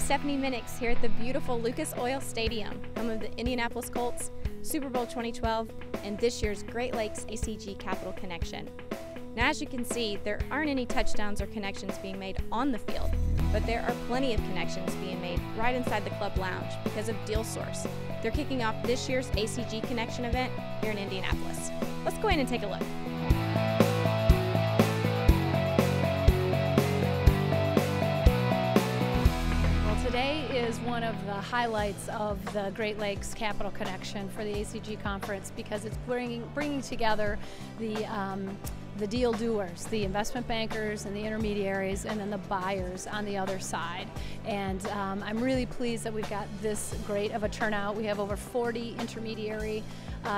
Stephanie Minix here at the beautiful Lucas Oil Stadium, home of the Indianapolis Colts, Super Bowl 2012, and this year's Great Lakes ACG Capital Connection. Now, as you can see, there aren't any touchdowns or connections being made on the field, but there are plenty of connections being made right inside the club lounge because of Deal Source. They're kicking off this year's ACG Connection event here in Indianapolis. Let's go in and take a look. Today is one of the highlights of the Great Lakes Capital Connection for the ACG Conference because it's bringing together the deal doers, the investment bankers and the intermediaries, and then the buyers on the other side. And I'm really pleased that we've got this great of a turnout. We have over 40 intermediary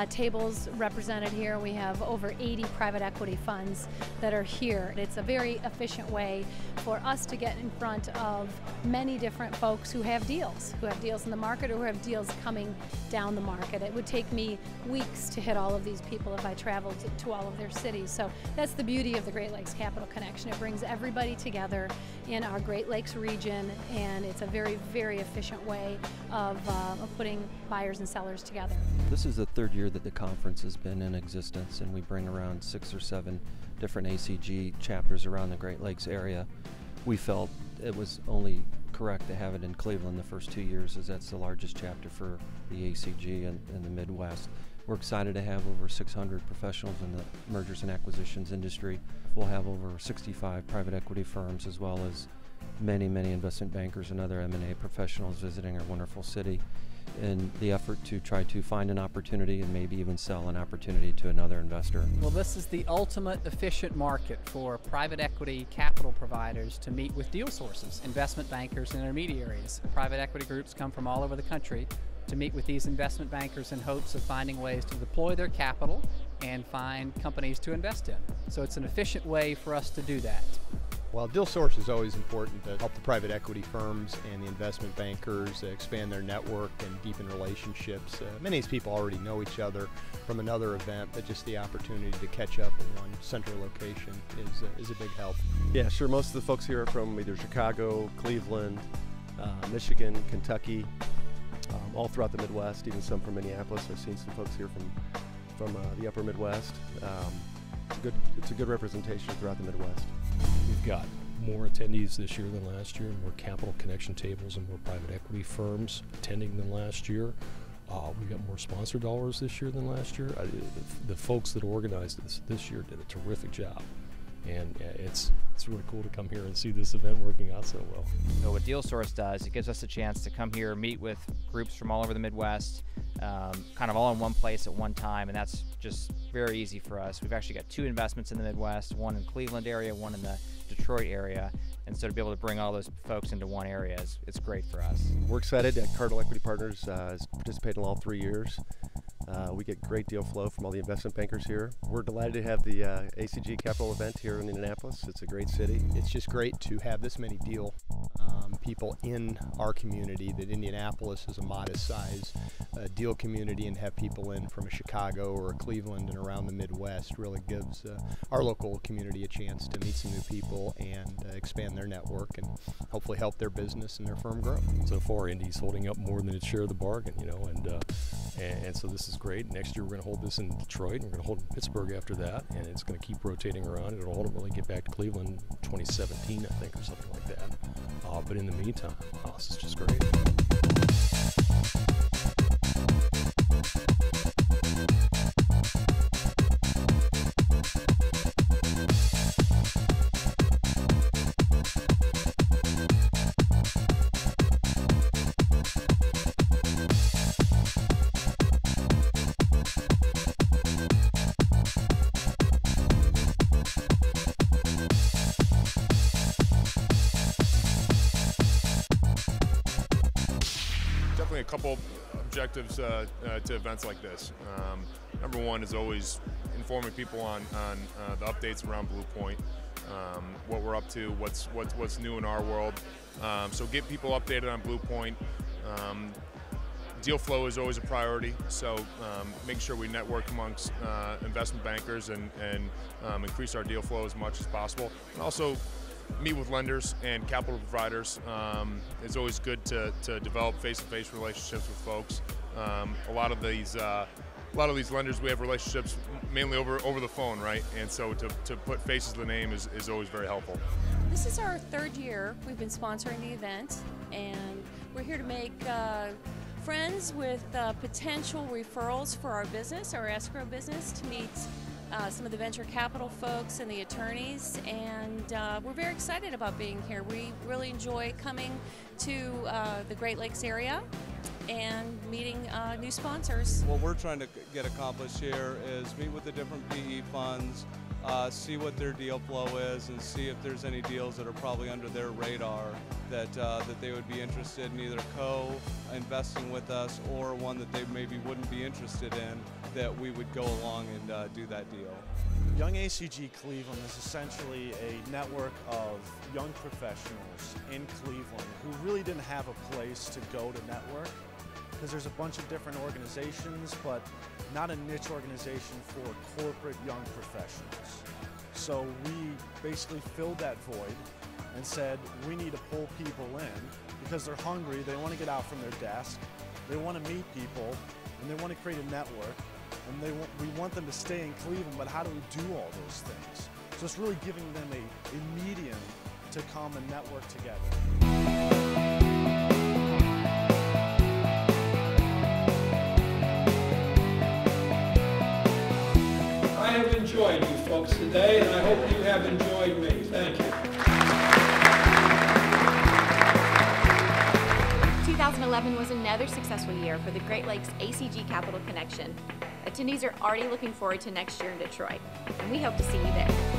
tables represented here. We have over 80 private equity funds that are here. It's a very efficient way for us to get in front of many different folks who have deals in the market or who have deals coming down the market. It would take me weeks to hit all of these people if I traveled to all of their cities. So that's the beauty of the Great Lakes Capital Connection. It brings everybody together in our Great Lakes region, and it's a very, very efficient way of putting buyers and sellers together. This is the third year that the conference has been in existence, and we bring around 6 or 7 different ACG chapters around the Great Lakes area. We felt it was only correct to have it in Cleveland the first 2 years, as that's the largest chapter for the ACG in the Midwest. We're excited to have over 600 professionals in the mergers and acquisitions industry. We'll have over 65 private equity firms, as well as many, many investment bankers and other M&A professionals visiting our wonderful city in the effort to try to find an opportunity and maybe even sell an opportunity to another investor. Well, this is the ultimate efficient market for private equity capital providers to meet with deal sources, investment bankers and intermediaries. Private equity groups come from all over the country to meet with these investment bankers in hopes of finding ways to deploy their capital and find companies to invest in. So it's an efficient way for us to do that. Well, deal source is always important to help the private equity firms and the investment bankers expand their network and deepen relationships. Many of these people already know each other from another event, but just the opportunity to catch up in one central location is a big help. Yeah, sure. Most of the folks here are from either Chicago, Cleveland, Michigan, Kentucky, all throughout the Midwest, even some from Minneapolis. I've seen some folks here from the upper Midwest. It's a good representation throughout the Midwest. We've got more attendees this year than last year, more capital connection tables and more private equity firms attending than last year. We got more sponsor dollars this year than last year. The folks that organized this year did a terrific job. And it's really cool to come here and see this event working out so well. So what Deal Source does, it gives us a chance to come here, meet with groups from all over the Midwest, kind of all in one place at one time, and that's just very easy for us. We've actually got 2 investments in the Midwest, one in Cleveland area, one in the Detroit area, and so to be able to bring all those folks into one area it's great for us. We're excited that Cardinal Equity Partners has participated in all 3 years. We get great deal flow from all the investment bankers here. We're delighted to have the ACG Capital event here in Indianapolis. It's a great city. It's just great to have this many deal people in our community, that Indianapolis is a modest size deal community, and have people in from a Chicago or a Cleveland and around the Midwest really gives our local community a chance to meet some new people and expand their network and hopefully help their business and their firm grow. So far, Indy's holding up more than its share of the bargain, you know, and so this is great. Next year we're going to hold this in Detroit, and we're going to hold it in Pittsburgh after that, and it's going to keep rotating around. It'll ultimately get back to Cleveland 2017, I think, or something like that. But in the meantime, this is just great. Definitely a couple objectives to events like this. Number one is always informing people on the updates around Blue Point, what we're up to, what's new in our world. So get people updated on Blue Point. Deal flow is always a priority, so making sure we network amongst investment bankers and increase our deal flow as much as possible. And also meet with lenders and capital providers. It's always good to develop face-to-face relationships with folks. A lot of these lenders, we have relationships mainly over the phone, right? And so to put faces to the name is always very helpful. This is our third year we've been sponsoring the event, and we're here to make friends with potential referrals for our business, our escrow business, to meet some of the venture capital folks and the attorneys, and we're very excited about being here. We really enjoy coming to the Great Lakes area and meeting new sponsors. What we're trying to get accomplished here is meet with the different PE funds, see what their deal flow is, and see if there's any deals that are probably under their radar that they would be interested in either co-investing with us, or one that they maybe wouldn't be interested in, that we would go along and do that deal. Young ACG Cleveland is essentially a network of young professionals in Cleveland who really didn't have a place to go to network, because there's a bunch of different organizations, but not a niche organization for corporate young professionals. So we basically filled that void and said, we need to pull people in because they're hungry, they want to get out from their desk, they want to meet people, and they want to create a network, and we want them to stay in Cleveland, but how do we do all those things? So it's really giving them a medium to come and network together. I have enjoyed you folks today, and I hope you have enjoyed me. Thank you. 2011 was another successful year for the Great Lakes ACG Capital Connection. Attendees are already looking forward to next year in Detroit, and we hope to see you there.